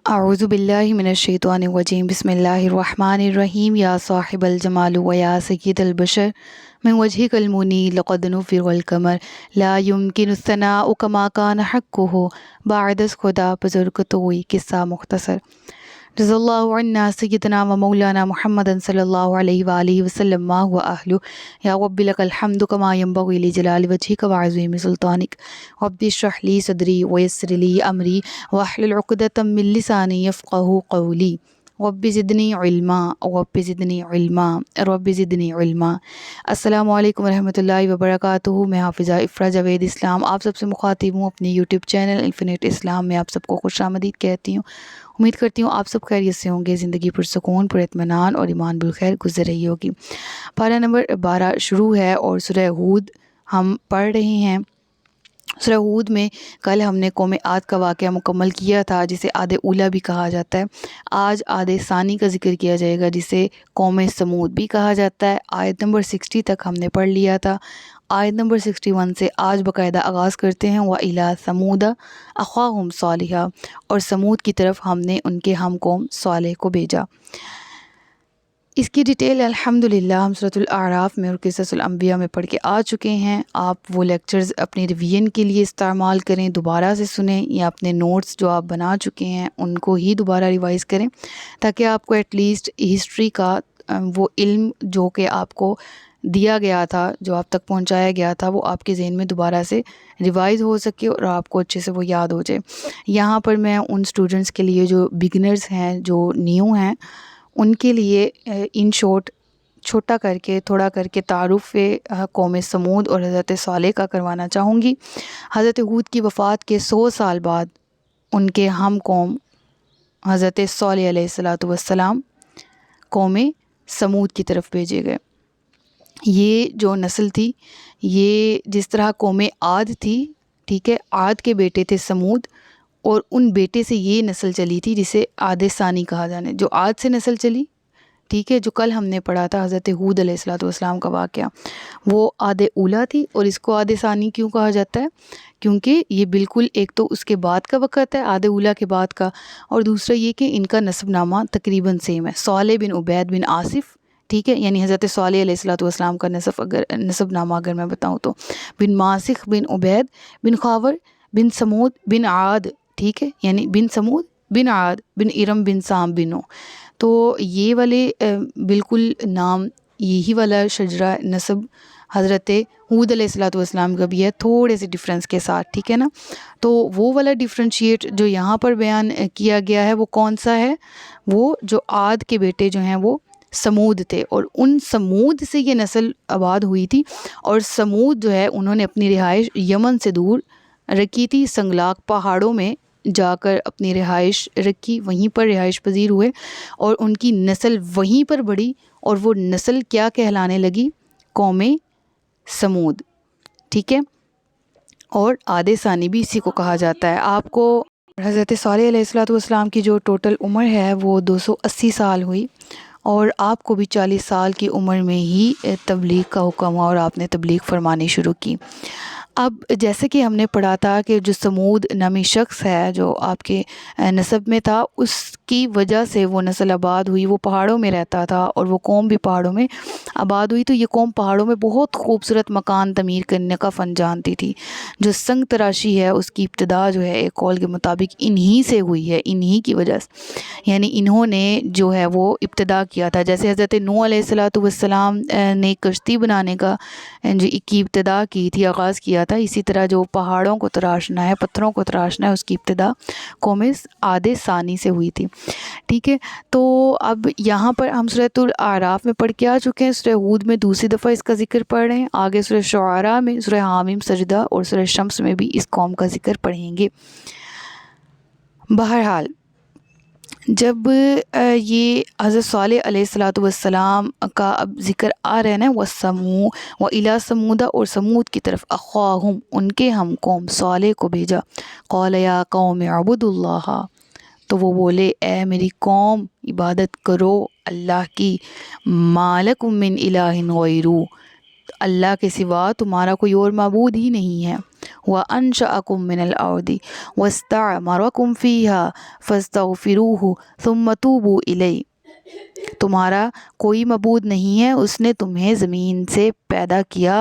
اعوذ باللہ من الشیطان الرجیم بسم اللہ الرحمن الرحیم یا صاحب الجمال و یا سید البشر من وجهک المنی لقد نفر القمر لا يمکن الثناء کما کان حقہ بعد از خدا بزرگ توئی قصہ مختصر رضی اللہ عنہ سیدنا و مولانا محمد صلی اللہ علیہ وآلہ وسلم ما هو اہلہ یا رب لک الحمد کما ینبغی لجلال وجہک وعظیم سلطانک رب اشرح لی صدری ویسر لی امری واحلل عقدۃ من لسانی یفقہوا قولی رب زدنی علما رب زدنی علما رب زدنی علما۔ السلام علیکم ورحمۃ اللہ وبرکاتہ۔ میں حافظہ افرا جاوید اسلام آپ سب سے مخاطب ہوں اپنے یوٹیوب چینل انفینٹ اسلام میں۔ آپ سب کو خوش آمدید کہتی ہوں۔ امید کرتی ہوں آپ سب خیریت سے ہوں گے، زندگی پرسکون، پر اطمینان اور ایمان بالخیر گزر رہی ہوگی۔ پارہ نمبر 12 شروع ہے اور سورہ ہود ہم پڑھ رہے ہیں۔ سورہ ہود میں کل ہم نے قوم عاد کا واقعہ مکمل کیا تھا جسے عاد اولیٰ بھی کہا جاتا ہے۔ آج عاد ثانی کا ذکر کیا جائے گا جسے قوم سمود بھی کہا جاتا ہے۔ آیت نمبر 60 تک ہم نے پڑھ لیا تھا۔ آیت نمبر 61 سے آج باقاعدہ آغاز کرتے ہیں۔ وَإِلَىٰ ثَمُودَ أَخَاهُمْ صَالِحًا، اور سمود کی طرف ہم نے ان کے ہم قوم صالح کو بھیجا۔ اس کی ڈیٹیل الحمدللہ ہم سورۃ الاعراف میں اور قصص الانبیاء میں پڑھ کے آ چکے ہیں۔ آپ وہ لیکچرز اپنی ریویژن کے لیے استعمال کریں، دوبارہ سے سنیں، یا اپنے نوٹس جو آپ بنا چکے ہیں ان کو ہی دوبارہ ریوائز کریں تاکہ آپ کو ایٹ لیسٹ ہسٹری کا وہ علم جو کہ آپ کو دیا گیا تھا، جو آپ تک پہنچایا گیا تھا، وہ آپ کے ذہن میں دوبارہ سے ریوائز ہو سکے اور آپ کو اچھے سے وہ یاد ہو جائے۔ یہاں پر میں ان اسٹوڈنٹس کے لیے جو بگنرز ہیں، جو نیو ہیں، ان کے لیے ان شارٹ چھوٹا کر کے تھوڑا کر کے تعارف قوم سمود اور حضرت صالح کا کروانا چاہوں گی۔ حضرت ہود کی وفات کے 100 سال بعد ان کے ہم قوم حضرت صالح علیہ السلام قوم سمود کی طرف بھیجے گئے۔ یہ جو نسل تھی، یہ جس طرح قوم عاد تھی، ٹھیک ہے، عاد کے بیٹے تھے سمود، اور ان بیٹے سے یہ نسل چلی تھی جسے عاد ثانی کہا جانے، جو عاد سے نسل چلی، ٹھیک ہے، جو کل ہم نے پڑھا تھا حضرت ہود علیہ السلام کا واقعہ، وہ عاد اولیٰ تھی۔ اور اس کو عاد ثانی کیوں کہا جاتا ہے؟ کیونکہ یہ بالکل ایک تو اس کے بعد کا وقت ہے، عاد اولیٰ کے بعد کا، اور دوسرا یہ کہ ان کا نسب نامہ تقریباً سیم ہے۔ صالح بن عبید بن آصف، ٹھیک ہے، یعنی حضرت صالح علیہ السلام کا نسب نامہ اگر میں بتاؤں تو بن ماسخ بن عبید بن خاور بن سمود بن عاد، ٹھیک ہے، یعنی بن سمود بن عاد بن ارم بن سام بنو۔ تو یہ والے بالکل نام، یہی والا شجرہ نسب حضرت ہود علیہ السلام کا بھی ہے، تھوڑے سے ڈفرینس کے ساتھ، ٹھیک ہے نا۔ تو وہ والا ڈفرینشیٹ جو یہاں پر بیان کیا گیا ہے وہ کون سا ہے؟ وہ جو عاد کے بیٹے جو ہیں وہ سمود تھے، اور ان سمود سے یہ نسل آباد ہوئی تھی۔ اور سمود جو ہے انہوں نے اپنی رہائش یمن سے دور رکھی تھی، سنگلاق پہاڑوں میں جا کر اپنی رہائش رکھی، وہیں پر رہائش پذیر ہوئے، اور ان کی نسل وہیں پر بڑھی، اور وہ نسل کیا کہلانے لگی؟ قوم سمود، ٹھیک ہے۔ اور عاد ثانی بھی اسی کو کہا جاتا ہے۔ آپ کو حضرت صالح علیہ السلام کی جو ٹوٹل عمر ہے وہ 280 سال ہوئی، اور آپ کو بھی 40 سال کی عمر میں ہی تبلیغ کا حکم ہوا اور آپ نے تبلیغ فرمانی شروع کی۔ اب جیسے کہ ہم نے پڑھا تھا کہ جو سمود نامی شخص ہے جو آپ کے نسب میں تھا، اس کی وجہ سے وہ نسل آباد ہوئی، وہ پہاڑوں میں رہتا تھا اور وہ قوم بھی پہاڑوں میں آباد ہوئی۔ تو یہ قوم پہاڑوں میں بہت خوبصورت مکان تعمیر کرنے کا فن جانتی تھی۔ جو سنگ تراشی ہے اس کی ابتدا جو ہے ایک قول کے مطابق انہی سے ہوئی ہے، انہی کی وجہ سے، یعنی انہوں نے جو ہے وہ ابتدا کیا تھا۔ جیسے حضرت نوح علیہ السلام نے کشتی بنانے کا کی ابتدا کی تھی، آغاز کیا تھا، اسی طرح جو پہاڑوں کو تراشنا ہے، پتھروں کو تراشنا ہے، اس کی ابتدا قوم عاد ثانی سے ہوئی تھی، ٹھیک ہے۔ تو اب یہاں پر ہم سورۃ الاعراف میں پڑھ کے آ چکے ہیں، سورہ ہود میں دوسری دفعہ اس کا ذکر پڑھ رہے ہیں، آگے سورہ شعراء میں، سورہ حامیم سجدہ اور سورہ شمس میں بھی اس قوم کا ذکر پڑھیں گے۔ بہرحال جب یہ حضرت صالح علیہ السلام کا اب ذکر آ رہا ہے نا، وَإِلَىٰ ثَمُودَ، اور سمود کی طرف، أَخَاهُمْ، ان کے ہم قوم صالح کو بھیجا، قَالَ يَا قَوْمِ اعْبُدُوا اللَّهَ، تو وہ بولے اے میری قوم عبادت کرو اللہ کی، مَا لَكُم مِّنْ إِلَٰهٍ غَيْرُهُ، اللہ کے سوا تمہارا کوئی اور معبود ہی نہیں ہے، وأنشأكم من الأرض واستعمركم فيها فاستغفروه ثم توبوا إليه۔ تمہارا کوئی معبود نہیں ہے، اس نے تمہیں زمین سے پیدا کیا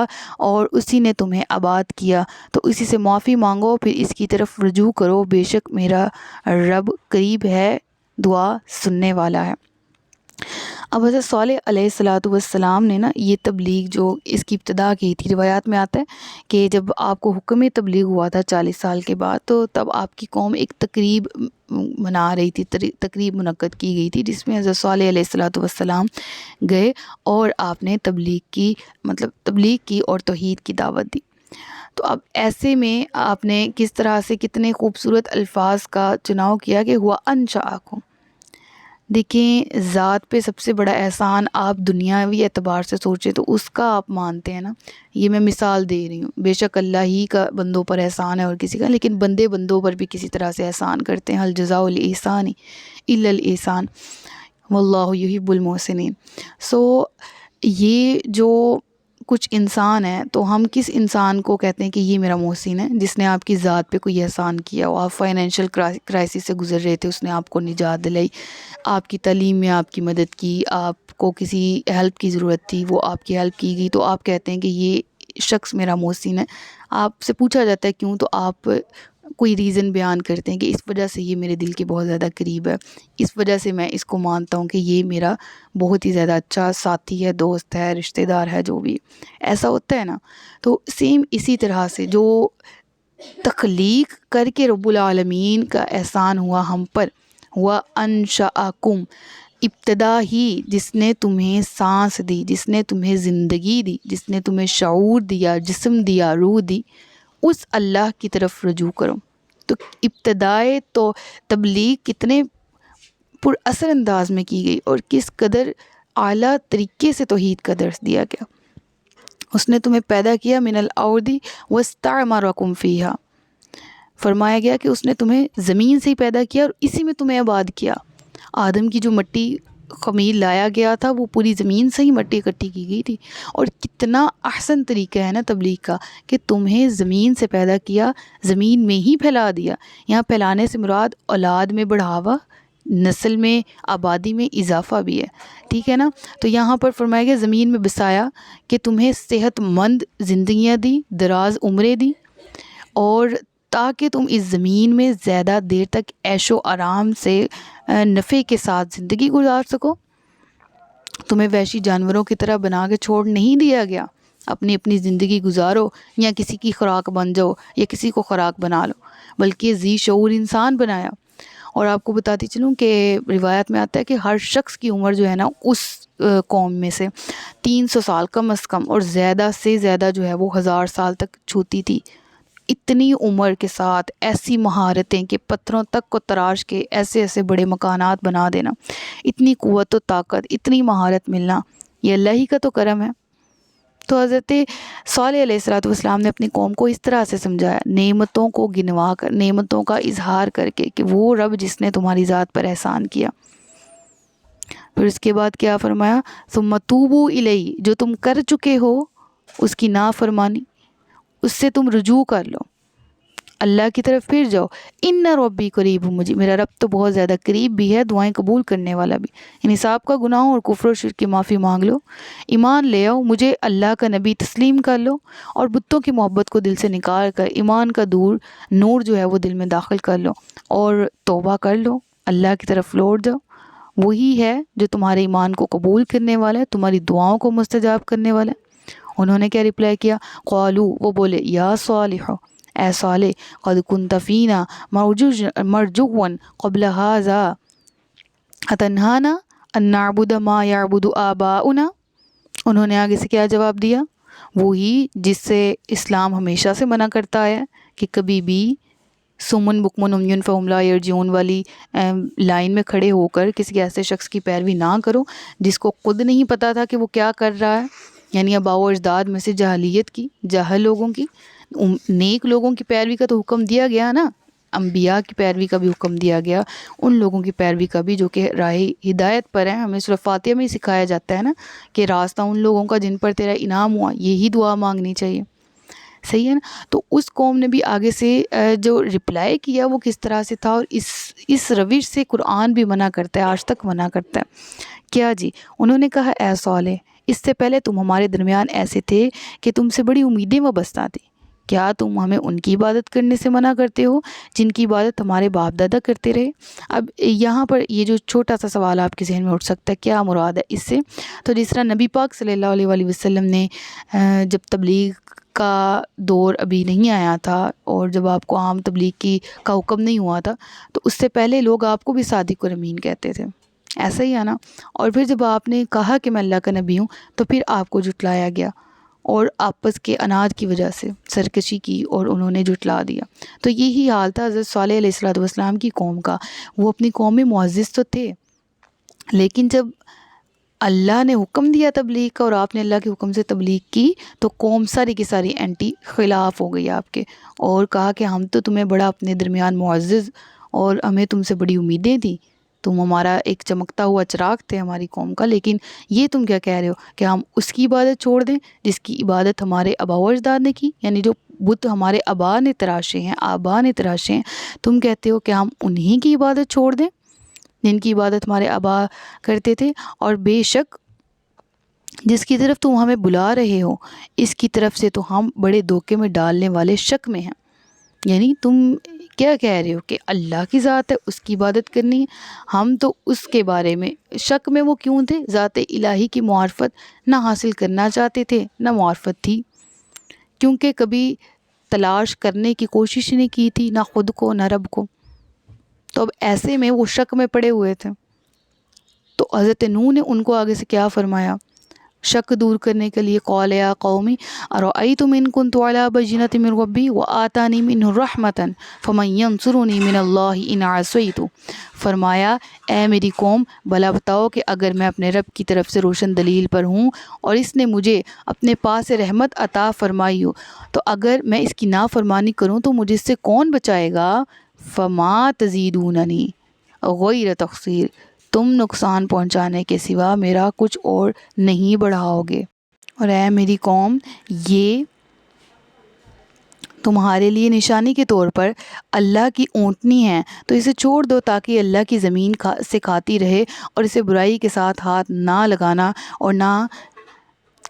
اور اسی نے تمہیں آباد کیا، تو اسی سے معافی مانگو، پھر اس کی طرف رجوع کرو، بے شک میرا رب قریب ہے، دعا سننے والا ہے۔ اب حضرت صالح علیہ السلام نے یہ تبلیغ جو اس کی ابتدا کی تھی، روایات میں آتا ہے کہ جب آپ کو حکم تبلیغ ہوا تھا 40 سال کے بعد، تو تب آپ کی قوم ایک تقریب منا رہی تھی، تقریب منعقد کی گئی تھی، جس میں حضرت صالح علیہ السلام گئے اور آپ نے تبلیغ کی اور توحید کی دعوت دی۔ تو اب ایسے میں آپ نے کس طرح سے کتنے خوبصورت الفاظ کا چناؤ کیا کہ ہوا انشأکم۔ دیکھیں، ذات پہ سب سے بڑا احسان آپ دنیاوی اعتبار سے سوچیں تو اس کا آپ مانتے ہیں نا، یہ میں مثال دے رہی ہوں، بے شک اللہ ہی کا بندوں پر احسان ہے اور کسی کا، لیکن بندوں پر بھی کسی طرح سے احسان کرتے ہیں، هل جزاء الاحسان الا الاحسان واللہ یحب المحسنین۔ یہ جو کچھ انسان ہیں، تو ہم کس انسان کو کہتے ہیں کہ یہ میرا محسن ہے؟ جس نے آپ کی ذات پہ کوئی احسان کیا ہو، آپ فائنینشیل کرائسس سے گزر رہے تھے، اس نے آپ کو نجات دلائی، آپ کی تعلیم میں آپ کی مدد کی، آپ کو کسی ہیلپ کی ضرورت تھی، وہ آپ کی ہیلپ کی گئی، تو آپ کہتے ہیں کہ یہ شخص میرا محسن ہے۔ آپ سے پوچھا جاتا ہے کیوں، تو آپ کوئی ریزن بیان کرتے ہیں کہ اس وجہ سے یہ میرے دل کے بہت زیادہ قریب ہے، اس وجہ سے میں اس کو مانتا ہوں کہ یہ میرا بہت ہی زیادہ اچھا ساتھی ہے، دوست ہے، رشتہ دار ہے، جو بھی ایسا ہوتا ہے نا۔ تو سیم اسی طرح سے جو تخلیق کر کے رب العالمین کا احسان ہوا ہم پر، ہوا انشأکم، ابتدا ہی جس نے تمہیں سانس دی، جس نے تمہیں زندگی دی، جس نے تمہیں شعور دیا، جسم دیا، روح دی، اس اللہ کی طرف رجوع کرو۔ تو ابتدائے تو تبلیغ کتنے پر اثر انداز میں کی گئی اور کس قدر اعلیٰ طریقے سے توحید کا درس دیا گیا۔ اس نے تمہیں پیدا کیا من الارض واستعمرکم فیہا، فرمایا گیا کہ اس نے تمہیں زمین سے ہی پیدا کیا اور اسی میں تمہیں آباد کیا۔ آدم کی جو مٹی خمیر لایا گیا تھا، وہ پوری زمین سے ہی مٹی اکٹھی کی گئی تھی، اور کتنا احسن طریقہ ہے نا تبلیغ کا کہ تمہیں زمین سے پیدا کیا، زمین میں ہی پھیلا دیا۔ یہاں پھیلانے سے مراد اولاد میں بڑھاوا، نسل میں آبادی میں اضافہ بھی ہے، ٹھیک ہے نا۔ تو یہاں پر فرمایا گیا زمین میں بسایا کہ تمہیں صحت مند زندگیاں دی، دراز عمریں دی، اور تاکہ تم اس زمین میں زیادہ دیر تک عیش و آرام سے نفع کے ساتھ زندگی گزار سکو۔ تمہیں وحشی جانوروں کی طرح بنا کے چھوڑ نہیں دیا گیا، اپنی اپنی زندگی گزارو، یا کسی کی خوراک بن جاؤ یا کسی کو خوراک بنا لو، بلکہ ذی شعور انسان بنایا۔ اور آپ کو بتاتی چلوں کہ روایت میں آتا ہے کہ ہر شخص کی عمر جو ہے نا اس قوم میں سے 300 سال کم از کم، اور زیادہ سے زیادہ جو ہے وہ 1000 سال تک چھوتی تھی۔ اتنی عمر کے ساتھ ایسی مہارتیں کہ پتھروں تک کو تراش کے ایسے ایسے بڑے مکانات بنا دینا، اتنی قوت و طاقت، اتنی مہارت ملنا، یہ اللہ ہی کا تو کرم ہے۔ تو حضرت صالح علیہ السلام نے اپنی قوم کو اس طرح سے سمجھایا، نعمتوں کو گنوا کر، نعمتوں کا اظہار کر کے کہ وہ رب جس نے تمہاری ذات پر احسان کیا۔ پھر اس کے بعد کیا فرمایا، ثم توبوا الیہ، جو تم کر چکے ہو اس کی نافرمانی، اس سے تم رجوع کر لو، اللہ کی طرف پھر جاؤ۔ ان ربی قریب، مجھے میرا رب تو بہت زیادہ قریب بھی ہے، دعائیں قبول کرنے والا بھی، یعنی صاحب کا گناہوں اور کفر و شرک کی معافی مانگ لو، ایمان لے آؤ، مجھے اللہ کا نبی تسلیم کر لو، اور بتوں کی محبت کو دل سے نکال کر ایمان کا نور جو ہے وہ دل میں داخل کر لو، اور توبہ کر لو، اللہ کی طرف لوٹ جاؤ۔ وہی ہے جو تمہارے ایمان کو قبول کرنے والا ہے، تمہاری دعاؤں کو مستجاب کرنے والا ہے۔ انہوں نے کیا رپلائی کیا، قالو، وہ بولے، یا صالح، اے صالح، قد کنت فینا مرجوا قبل ھذا اتنہانا ان نعبد ما یعبد آباؤنا۔ انہوں نے آگے سے کیا جواب دیا، وہی جس سے اسلام ہمیشہ سے منع کرتا ہے کہ کبھی بھی سمن بکمن عمیٌ فہم لا یرجعون والی لائن میں کھڑے ہو کر کسی ایسے شخص کی پیروی نہ کرو جس کو خود نہیں پتہ تھا کہ وہ کیا کر رہا ہے، یعنی آباء و اجداد میں سے جاہلیت کی، جاہل لوگوں کی۔ نیک لوگوں کی پیروی کا تو حکم دیا گیا نا، انبیاء کی پیروی کا بھی حکم دیا گیا، ان لوگوں کی پیروی کا بھی جو کہ راہ ہدایت پر ہیں۔ ہمیں سورہ فاتحہ میں ہی سکھایا جاتا ہے نا کہ راستہ ان لوگوں کا جن پر تیرا انعام ہوا، یہی دعا مانگنی چاہیے۔ صحیح ہے نا. تو اس قوم نے بھی آگے سے جو رپلائی کیا وہ کس طرح سے تھا، اور اس روش سے قرآن بھی منع کرتا ہے، آج تک منع کرتا ہے. کیا جی؟ انہوں نے کہا اے صالح، اس سے پہلے تم ہمارے درمیان ایسے تھے کہ تم سے بڑی امیدیں وابستہ تھیں. کیا تم ہمیں ان کی عبادت کرنے سے منع کرتے ہو جن کی عبادت ہمارے باپ دادا کرتے رہے؟ اب یہاں پر یہ جو چھوٹا سا سوال آپ کے ذہن میں اٹھ سکتا ہے کیا مراد ہے اس سے. تو جس طرح نبی پاک صلی اللہ علیہ وآلہ وسلم نے جب تبلیغ کا دور ابھی نہیں آیا تھا، اور جب آپ کو عام تبلیغ کا حکم نہیں ہوا تھا، تو اس سے پہلے لوگ آپ کو بھی صادق اور امین کہتے تھے، ایسا ہی ہے نا. اور پھر جب آپ نے کہا کہ میں اللہ کا نبی ہوں، تو پھر آپ کو جھٹلایا گیا، اور آپس کے اناج کی وجہ سے سرکشی کی اور انہوں نے جھٹلا دیا. تو یہی حال تھا حضرت صالح علیہ السلام کی قوم کا. وہ اپنی قوم میں معزز تو تھے، لیکن جب اللہ نے حکم دیا تبلیغ کا اور آپ نے اللہ کے حکم سے تبلیغ کی، تو قوم ساری کی ساری اینٹی خلاف ہو گئی آپ کے، اور کہا کہ ہم تو تمہیں بڑا اپنے درمیان معزز، اور ہمیں تم سے بڑی امیدیں تھیں، تم ہمارا ایک چمکتا ہوا چراغ تھے ہماری قوم کا، لیکن یہ تم کیا کہہ رہے ہو کہ ہم اس کی عبادت چھوڑ دیں جس کی عبادت ہمارے آباء و اجداد نے کی، یعنی جو بت ہمارے آباء نے تراشے ہیں، تم کہتے ہو کہ ہم انہی کی عبادت چھوڑ دیں جن کی عبادت ہمارے آباء کرتے تھے. اور بے شک جس کی طرف تم ہمیں بلا رہے ہو، اس کی طرف سے تو ہم بڑے دھوکے میں ڈالنے والے شک میں ہیں. یعنی تم کیا کہہ رہے ہو کہ اللہ کی ذات ہے، اس کی عبادت کرنی ہے. ہم تو اس کے بارے میں شک میں وہ کیوں تھے؟ ذات الہی کی معرفت نہ حاصل کرنا چاہتے تھے، نہ معرفت تھی، کیونکہ کبھی تلاش کرنے کی کوشش نہیں کی تھی، نہ خود کو نہ رب کو. تو اب ایسے میں وہ شک میں پڑے ہوئے تھے. تو حضرت نوح نے ان کو آگے سے کیا فرمایا شک دور کرنے کے لیے؟ قال یا قومی ارأیتم ان کنت علی بینۃ من ربی وآتانی منہ رحمۃ فمن ینصرنی من اللہ ان عصیت. فرمایا اے میری قوم، بھلا بتاؤ کہ اگر میں اپنے رب کی طرف سے روشن دلیل پر ہوں اور اس نے مجھے اپنے پاس سے رحمت عطا فرمائی ہو، تو اگر میں اس کی نافرمانی کروں تو مجھے اس سے کون بچائے گا؟ فما تزیدوننی غیر تخسیر، تم نقصان پہنچانے کے سوا میرا کچھ اور نہیں بڑھاؤ گے. اور اے میری قوم، یہ تمہارے لیے نشانی کے طور پر اللہ کی اونٹنی ہے، تو اسے چھوڑ دو تاکہ اللہ کی زمین سے کھاتی رہے، اور اسے برائی کے ساتھ ہاتھ نہ لگانا، اور نہ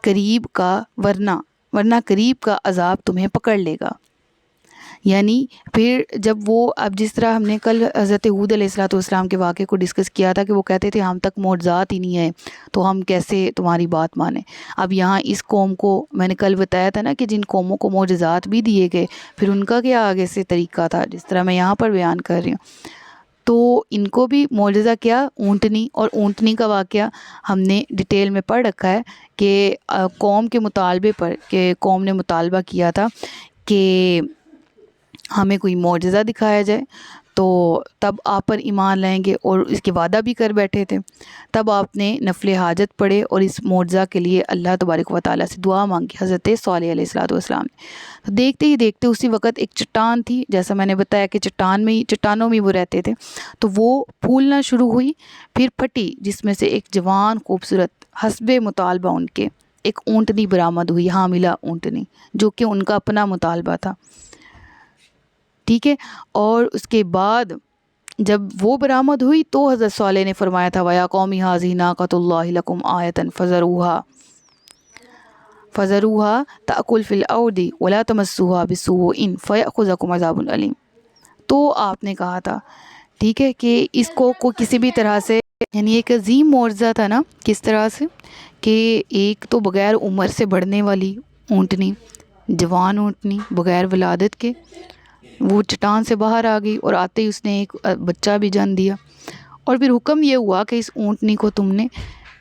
قریب کا ورنہ قریب کا عذاب تمہیں پکڑ لے گا. یعنی پھر جب وہ اب جس طرح ہم نے کل حضرت ہود علیہ السلام کے واقعے کو ڈسکس کیا تھا کہ وہ کہتے تھے ہم تک معجزات ہی نہیں ہے تو ہم کیسے تمہاری بات مانیں. اب یہاں اس قوم کو میں نے کل بتایا تھا نا کہ جن قوموں کو معجزات بھی دیے گئے، پھر ان کا کیا آگے سے طریقہ تھا، جس طرح میں یہاں پر بیان کر رہی ہوں. تو ان کو بھی معجزہ کیا؟ اونٹنی. اور اونٹنی کا واقعہ ہم نے ڈیٹیل میں پڑھ رکھا ہے کہ قوم کے مطالبے پر، کہ قوم نے مطالبہ کیا تھا کہ ہمیں کوئی معجزہ دکھایا جائے تو تب آپ پر ایمان لائیں گے، اور اس کے وعدہ بھی کر بیٹھے تھے. تب آپ نے نفل حاجت پڑھے اور اس معجزہ کے لیے اللہ تبارک و تعالیٰ سے دعا مانگی حضرت صالح علیہ السلام نے. تو دیکھتے ہی دیکھتے اسی وقت ایک چٹان تھی، جیسا میں نے بتایا کہ چٹانوں میں وہ رہتے تھے، تو وہ پھولنا شروع ہوئی، پھر پھٹی، جس میں سے ایک جوان خوبصورت حسب مطالبہ ان کے ایک اونٹنی برآمد ہوئی، حاملہ اونٹنی، جو کہ ان کا اپنا مطالبہ تھا. ٹھیک ہے. اور اس کے بعد جب وہ برآمد ہوئی تو حضرت صالح نے فرمایا تھا وَيَا قَوْمِ هَٰذِهِ نَاقَةُ اللَّهِ لَكُمْ آیَةً فَذَرُوهَا تَأْكُلْ فِي الْأَرْضِ وَلَا تَمَسُّوهَا بِسُوءٍ فَيَأْخُذَكُمْ عَذَابٌ أَلِيمٌ. تو آپ نے کہا تھا ٹھیک ہے کہ اس کو کسی بھی طرح سے، یعنی ایک عظیم معجزہ تھا نا، کس طرح سے کہ ایک تو بغیر عمر سے بڑھنے والی اونٹنی، جوان اونٹنی بغیر ولادت کے، وہ چٹان سے باہر آ گئی، اور آتے ہی اس نے ایک بچہ بھی جن دیا. اور پھر حکم یہ ہوا کہ اس اونٹنی کو تم نے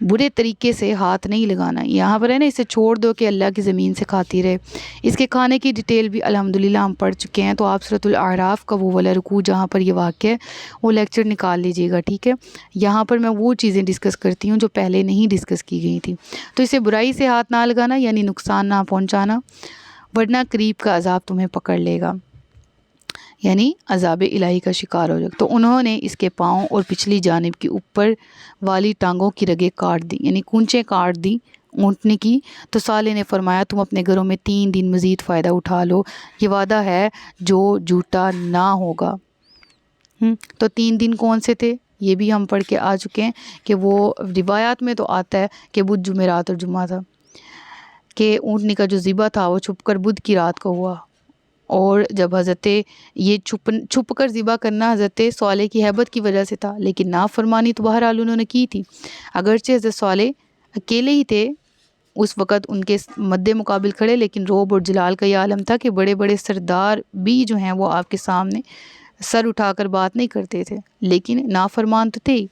برے طریقے سے ہاتھ نہیں لگانا. یہاں پر ہے نا اسے چھوڑ دو کہ اللہ کی زمین سے کھاتی رہے. اس کے کھانے کی ڈیٹیل بھی الحمدللہ ہم پڑھ چکے ہیں، تو آپ سورۃ الاعراف کا وہ والا رکوع جہاں پر یہ واقع ہے وہ لیکچر نکال لیجئے گا. ٹھیک ہے. یہاں پر میں وہ چیزیں ڈسکس کرتی ہوں جو پہلے نہیں ڈسکس کی گئی تھی. تو اسے برائی سے ہاتھ نہ لگانا یعنی نقصان نہ پہنچانا، ورنہ قریب کا عذاب تمہیں پکڑ لے گا، یعنی عذاب الہی کا شکار ہو جائے. تو انہوں نے اس کے پاؤں اور پچھلی جانب کی اوپر والی ٹانگوں کی رگیں کاٹ دی، یعنی کونچیں کاٹ دی، اونٹنے کی، تو صالح نے فرمایا تم اپنے گھروں میں 3 دن مزید فائدہ اٹھا لو، یہ وعدہ ہے جو جھوٹا نہ ہوگا۔ تو 3 دن کون سے تھے یہ بھی ہم پڑھ کے آ چکے ہیں کہ وہ روایات میں تو آتا ہے کہ بدھ، جمعرات اور جمعہ تھا، کہ اونٹنے کا جو ذبح تھا وہ چھپ کر بدھ کی رات کو ہوا۔ اور جب حضرت یہ چھپ کر ذبح کرنا حضرت صالح کی ہیبت کی وجہ سے تھا، لیکن نافرمانی تو بہرحال انہوں نے کی تھی۔ اگرچہ حضرت صالح اکیلے ہی تھے اس وقت ان کے مد مقابل کھڑے، لیکن روب اور جلال کا یہ عالم تھا کہ بڑے بڑے سردار بھی جو ہیں وہ آپ کے سامنے سر اٹھا کر بات نہیں کرتے تھے، لیکن نافرمان تو تھے ہی۔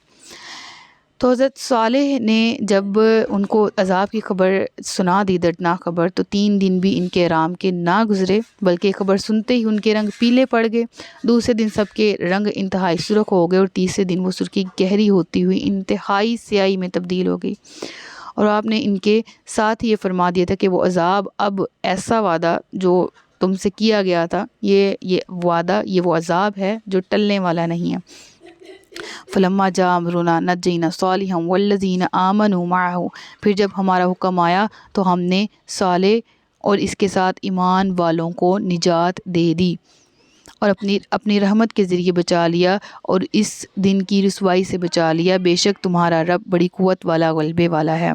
تو حضرت صالح نے جب ان کو عذاب کی خبر سنا دی، دردناک خبر، تو 3 دن بھی ان کے آرام کے نہ گزرے، بلکہ خبر سنتے ہی ان کے رنگ پیلے پڑ گئے۔ دوسرے دن سب کے رنگ انتہائی سرخ ہو گئے، اور تیسرے دن وہ سرخی گہری ہوتی ہوئی انتہائی سیاہی میں تبدیل ہو گئی۔ اور آپ نے ان کے ساتھ یہ فرما دیا تھا کہ وہ عذاب، اب ایسا وعدہ جو تم سے کیا گیا تھا، یہ وعدہ، یہ وہ عذاب ہے جو ٹلنے والا نہیں ہے۔ فلما جاء امرنا نجینا صالحا والذین آمنوا معه، پھر جب ہمارا حکم آیا تو ہم نے صالح اور اس کے ساتھ ایمان والوں کو نجات دے دی اور اپنی رحمت کے ذریعے بچا لیا، اور اس دن کی رسوائی سے بچا لیا، بے شک تمہارا رب بڑی قوت والا، غلبے والا ہے۔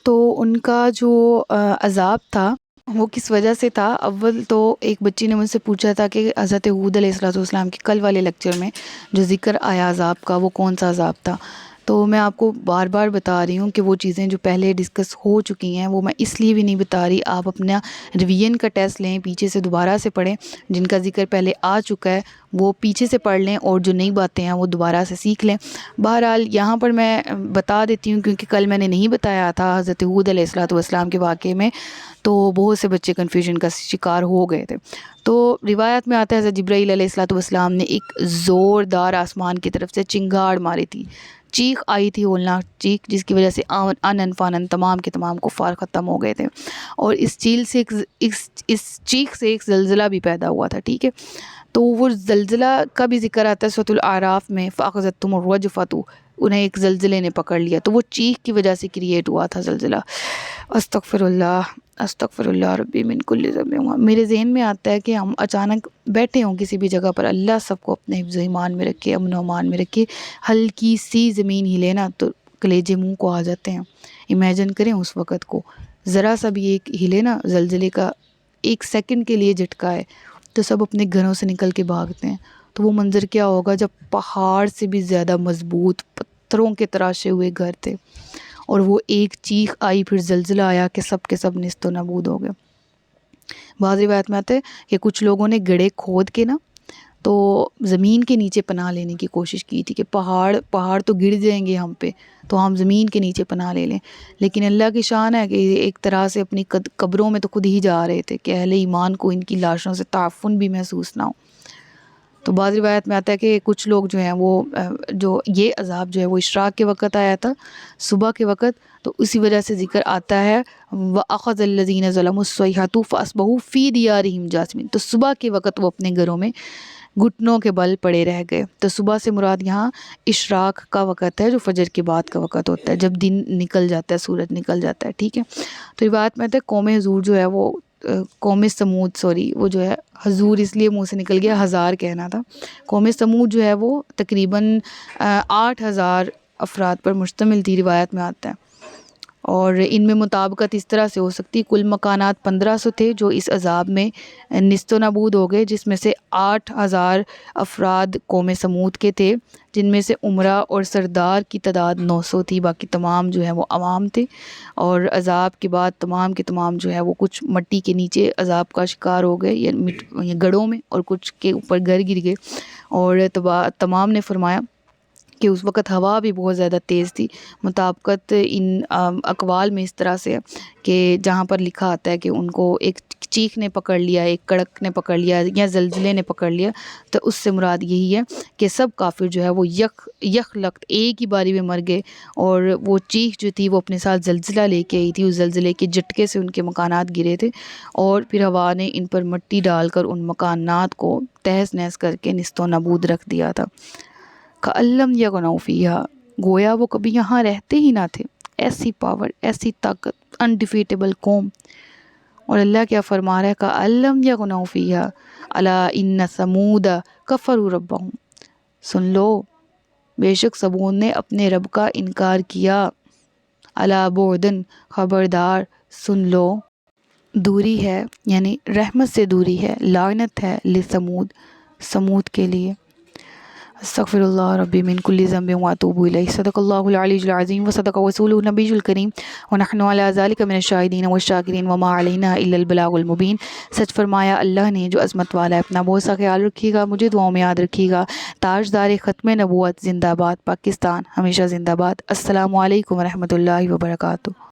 تو ان کا جو عذاب تھا وہ کس وجہ سے تھا؟ اول تو ایک بچی نے مجھ سے پوچھا تھا کہ حضرت ہود علیہ السلام کے کل والے لیکچر میں جو ذکر آیا عذاب کا، وہ کون سا عذاب تھا؟ تو میں آپ کو بار بار بتا رہی ہوں کہ وہ چیزیں جو پہلے ڈسکس ہو چکی ہیں وہ میں اس لیے بھی نہیں بتا رہی، آپ اپنا ریویژن کا ٹیسٹ لیں، پیچھے سے دوبارہ سے پڑھیں، جن کا ذکر پہلے آ چکا ہے وہ پیچھے سے پڑھ لیں، اور جو نئی باتیں ہیں وہ دوبارہ سے سیکھ لیں۔ بہرحال یہاں پر میں بتا دیتی ہوں، کیونکہ کل میں نے نہیں بتایا تھا حضرت ہود علیہ السلام کے واقعے میں، تو بہت سے بچے کنفیوژن کا شکار ہو گئے تھے۔ تو روایت میں آتا ہے حضرت جبرائیل علیہ السلام نے ایک زوردار آسمان کی طرف سے چنگاڑ ماری تھی، چیخ آئی تھی، ہولناک چیخ، جس کی وجہ سے انن فانن تمام کے تمام کفار ختم ہو گئے تھے، اور اس چیخ سے ایک زلزلہ بھی پیدا ہوا تھا، ٹھیک ہے؟ تو وہ زلزلہ کا بھی ذکر آتا ہے سورۃ الاعراف میں، فَأَخَذَتْهُمُ الرَّجْفَةُ، انہیں ایک زلزلے نے پکڑ لیا، تو وہ چیخ کی وجہ سے کریٹ ہوا تھا زلزلہ۔ استغفر اللہ ربی من کل ذنب۔ میرے ذہن میں آتا ہے کہ ہم اچانک بیٹھے ہوں کسی بھی جگہ پر، اللہ سب کو اپنے حفظ و ایمان میں رکھے، امن و امان میں رکھے، ہلکی سی زمین ہلے نا تو کلیجے منہ کو آ جاتے ہیں۔ امیجن کریں اس وقت کو، ذرا سا بھی ایک ہلے نا زلزلے کا، 1 سیکنڈ کے لیے جھٹکا ہے تو سب اپنے گھروں سے نکل کے بھاگتے ہیں۔ تو وہ منظر کیا ہوگا جب پہاڑ سے بھی زیادہ مضبوط پتھروں کے تراشے ہوئے گھر تھے، اور وہ ایک چیخ آئی، پھر زلزلہ آیا کہ سب کے سب نیست و نابود ہو گئے۔ بعض روایت میں آتا ہے کہ کچھ لوگوں نے گڑھے کھود کے نا تو زمین کے نیچے پناہ لینے کی کوشش کی تھی کہ پہاڑ تو گر جائیں گے ہم پہ، تو ہم زمین کے نیچے پناہ لے لیں، لیکن اللہ کی شان ہے کہ ایک طرح سے اپنی قبروں میں تو خود ہی جا رہے تھے کہ اہل ایمان کو ان کی لاشوں سے تعفن بھی محسوس نہ ہو۔ تو بعض روایت میں آتا ہے کہ کچھ لوگ جو ہیں وہ جو یہ عذاب جو ہے وہ اشراق کے وقت آیا تھا، صبح کے وقت، تو اسی وجہ سے ذکر آتا ہے وَأَخَذَ الَّذِينَ ظَلَمُوا الصَّيْحَةُ فَأَصْبَحُوا فِي دِيَارِهِمْ جَاثِمِينَ، تو صبح کے وقت وہ اپنے گھروں میں گھٹنوں کے بل پڑے رہ گئے۔ تو صبح سے مراد یہاں اشراق کا وقت ہے، جو فجر کے بعد کا وقت ہوتا ہے، جب دن نکل جاتا ہے، سورج نکل جاتا ہے، ٹھیک ہے؟ تو روایت میں آتا ہے قوم حضور جو ہے وہ قوم سمود، وہ جو ہے حضور اس لیے منہ سے نکل گیا، ہزار کہنا تھا، قوم سمود جو ہے وہ تقریباً 8,000 افراد پر مشتمل تھی، روایت میں آتا ہے، اور ان میں مطابقت اس طرح سے ہو سکتی، کل مکانات 1500 تھے جو اس عذاب میں نیست و نابود ہو گئے، جس میں سے 8,000 افراد قوم سمود کے تھے، جن میں سے عمرہ اور سردار کی تعداد 900 تھی، باقی تمام جو ہے وہ عوام تھے، اور عذاب کے بعد تمام کے تمام جو ہے وہ کچھ مٹی کے نیچے عذاب کا شکار ہو گئے یا گڑھوں میں، اور کچھ کے اوپر گھر گر گئے۔ اور تمام نے فرمایا کہ اس وقت ہوا بھی بہت زیادہ تیز تھی، مطابقت ان اقوال میں اس طرح سے ہے کہ جہاں پر لکھا آتا ہے کہ ان کو ایک چیخ نے پکڑ لیا، ایک کڑک نے پکڑ لیا، یا زلزلے نے پکڑ لیا، تو اس سے مراد یہی ہے کہ سب کافر جو ہے وہ یک لخت ایک ہی باری میں مر گئے، اور وہ چیخ جو تھی وہ اپنے ساتھ زلزلہ لے کے آئی تھی، اس زلزلے کے جھٹکے سے ان کے مکانات گرے تھے، اور پھر ہوا نے ان پر مٹی ڈال کر ان مکانات کو تہس نہس کر کے نیست و نابود رکھ دیا تھا۔ کَأَن لَّمْ یَغْنَوْا فِیہَا، گویا وہ کبھی یہاں رہتے ہی نہ تھے۔ ایسی پاور، ایسی طاقت، انڈیفیٹیبل قوم. اور اللہ کیا فرما رہا ہے کَأَلَّمْ يَغْنَوْا فِيهَا أَلَا إِنَّ ثَمُودَ كَفَرُوا رَبَّهُمْ. سن لو بے شک سمود نے اپنے رب کا انکار کیا. أَلَا بُعْدًا خبردار سن لو، دوری ہے یعنی رحمت سے دوری ہے، لعنت ہے لثمود سمود کے لیے. استغفر اللہ ربی من کل ذنب واتوب الیہ. صدق اللہ العلی العظیم وصدق رسولہ النبی الکریم ونحن علی ذلک من الشاہدین والشاکرین وما علینا الا البلاغ المبین. سچ فرمایا اللہ نے جو عظمت والا ہے. اپنا بہت سا خیال رکھیے گا، مجھے دعاؤں میں یاد رکھیے گا. تاجدار ختم نبوت زندہ باد، پاکستان ہمیشہ زندہ باد. السلام علیکم ورحمۃ اللہ وبرکاتہ.